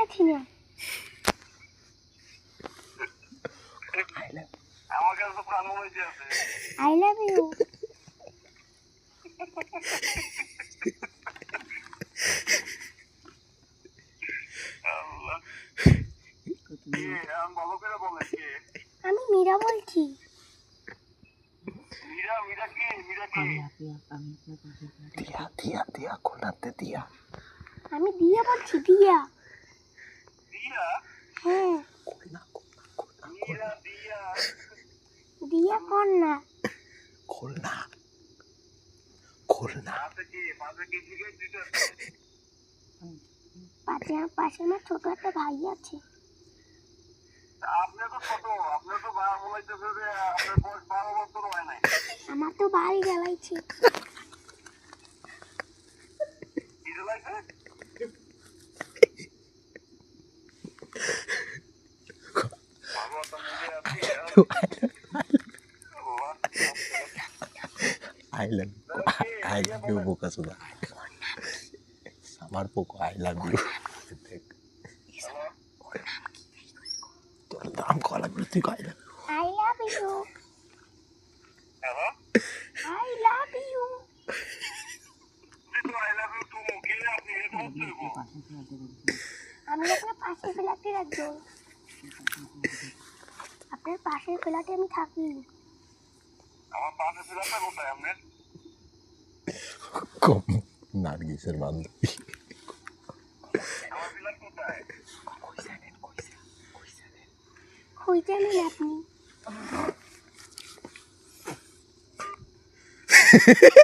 পাচ্ছি না। আমার কাছে তো প্রাণ হয়েছে আছে। I love you. আল্লাহ কে আমি ভালো করে বলে কে আমি মীরা বলছি। মীরা মীরা কে মীরা কে দিয়া দিয়া দিয়া কোনাতে দিয়া আমি দিয়া বলছি, দিয়া। দিয়া হ্যাঁ, কোনা কোনা কোনা মীরা দিয়া দিয়া কন্যা। খুলনা খুলনা পাশে কি জিজ্ঞেস দিতে পাশে আমার ছোট একটা ভাই আছে। আপনি তো ছোট আপনি তো বলাইতেছে যে আপনার বয়স 12 বছর হয় নাই আমার তো বাড়ি জ্বালাইছে। কি জ্বালাইছে I love you বোকা সুদা আমার পোকো I love you তোর নাম কলা তুই কয় না I love you. Hello I love you. তো আই লাভ ইউ টু কে আপনি এটা হচ্ছে আমি আপনার পাশের ফ্ল্যাটের একজন। আপনার পাশের ফ্ল্যাটে আমি থাকি। আমার পাশে ফিরাতে কোথায় আপনি কম নার্গিসের বান্ধবী আমার ফিলার কোথায় খুঁজে নিন আপনি।